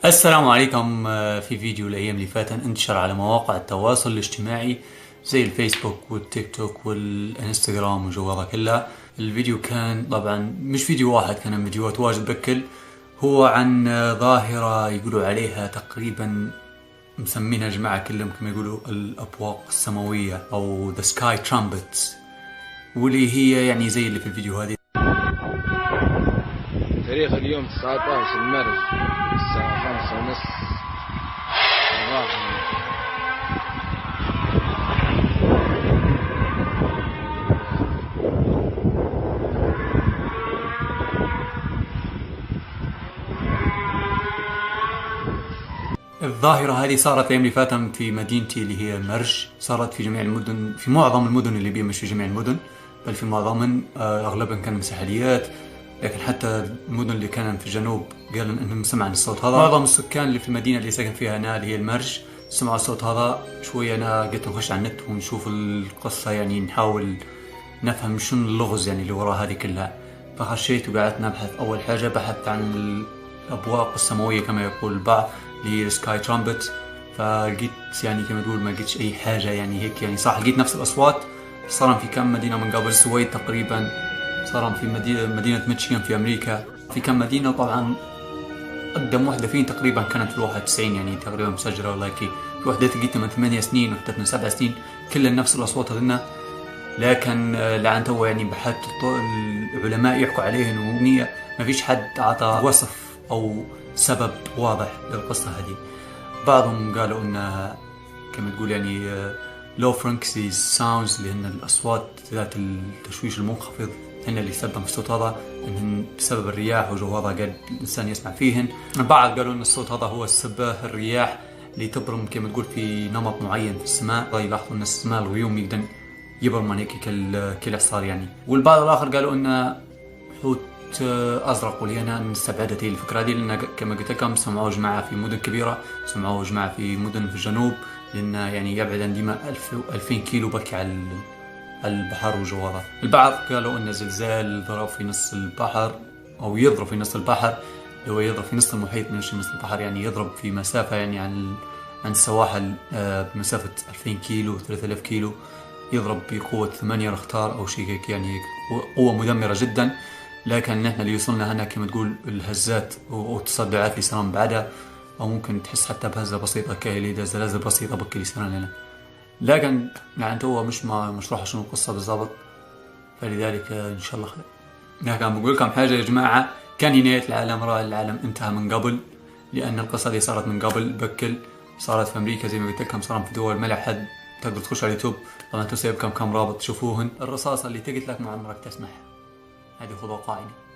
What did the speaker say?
السلام عليكم. في فيديو الأيام اللي فاتت انتشر على مواقع التواصل الاجتماعي زي الفيسبوك والتيك توك والانستغرام وجوالها كلها. الفيديو كان طبعا مش فيديو واحد، كان فيديوهات واجد بكل. هو عن ظاهرة يقولوا عليها تقريبا مسمينها جماعة كلهم كما يقولوا الأبواق السماوية أو The Sky Trumpets، واللي هي يعني زي اللي في الفيديو هذه. تاريخ اليوم 19 مارس الساعة 5:30 صباحا. الظاهرة هذه صارت الأيام اللي فاتت في مدينتي اللي هي مرج، صارت في جميع المدن، في معظم المدن الليبية، مش في جميع المدن بل في معظمهم. أغلبهم كانوا مساحليات، لكن حتى المدن اللي كانت في الجنوب قالوا انهم سمعوا الصوت هذا. معظم السكان اللي في المدينة اللي ساكن فيها أنا اللي هي المرج سمعوا الصوت هذا. شوية أنا قلت نخش على النت ونشوف القصة، يعني نحاول نفهم شنو اللغز يعني اللي وراء هذه كلها. فخشيت وقعدت نبحث. أول حاجة بحثت عن الأبواق السماوية كما يقول البعض اللي هي سكاي ترامبت، فلقيت يعني كما تقول ما لقيتش أي حاجة يعني هيك. يعني صح لقيت نفس الأصوات، صار في كم مدينة من قبل، السويد تقريبا، صار في مدينة ميشيغان في أمريكا، في كم مدينة. طبعا أقدم واحدة فين تقريبا كانت في 91، يعني تقريبا مسجلة ولا كي. في واحدة لقيتها من 8 سنين وواحدة من 7 سنين، كلها نفس الأصوات هذنا. لكن لعن تو يعني بحثت العلماء يحكوا عليهن وهي ما فيش حد أعطى وصف أو سبب واضح للقصة هذه. بعضهم قالوا إنها كما تقول يعني low frequency sounds، اللي هن الأصوات ذات التشويش المنخفض، هن اللي سبب الصوت هذا، إنهن بسبب الرياح وجو هذا قاعد الإنسان يسمع فيهن. البعض قالوا إن الصوت هذا هو السبب الرياح اللي تبرم كما تقول في نمط معين في السماء، يلاحظوا إن السماء الغيوم يقدر يبرم هيك كالإعصار يعني. والبعض الآخر قالوا إن حوت أزرق، واللي أنا استبعدت هي الفكرة دي، لأن كما قلت لكم سمعوا جماعة في مدن كبيرة، سمعوا جماعة في مدن في الجنوب، لأن يعني يبعد عن ديما 2000 كيلو بكي على البحر وجوارها. البعض قالوا أن زلزال ضرب في نص البحر أو يضرب في نص البحر، اللي هو يضرب في نص المحيط مش نص البحر، يعني يضرب في مسافة يعني عن السواحل بمسافة 2000 كيلو 3000 كيلو، يضرب بقوة 8 رختار أو شيء هيك، يعني قوة مدمرة جدا. لكن نحن اللي وصلنا هنا كما تقول الهزات والتصدعات اللي صارت بعدها، أو ممكن تحس حتى بهزة بسيطة كهيلي زلازل بسيطة بكي اللي صار لنا. لكن يعني تو مش راح شنو القصة بالضبط، فلذلك إن شاء الله خير. لكن بقول لكم حاجة يا جماعة، كان نهاية العالم، رأى العالم انتهى من قبل، لأن القصة دي صارت من قبل بكل، صارت في أمريكا زي ما قلت لكم، صارت في دول ما لا حد تقدر تخش على اليوتيوب. طبعا تسيب كم رابط تشوفوهن. الرصاصة اللي تقتلك ما عمرك تسمعها، هذه خذوا قاعدة.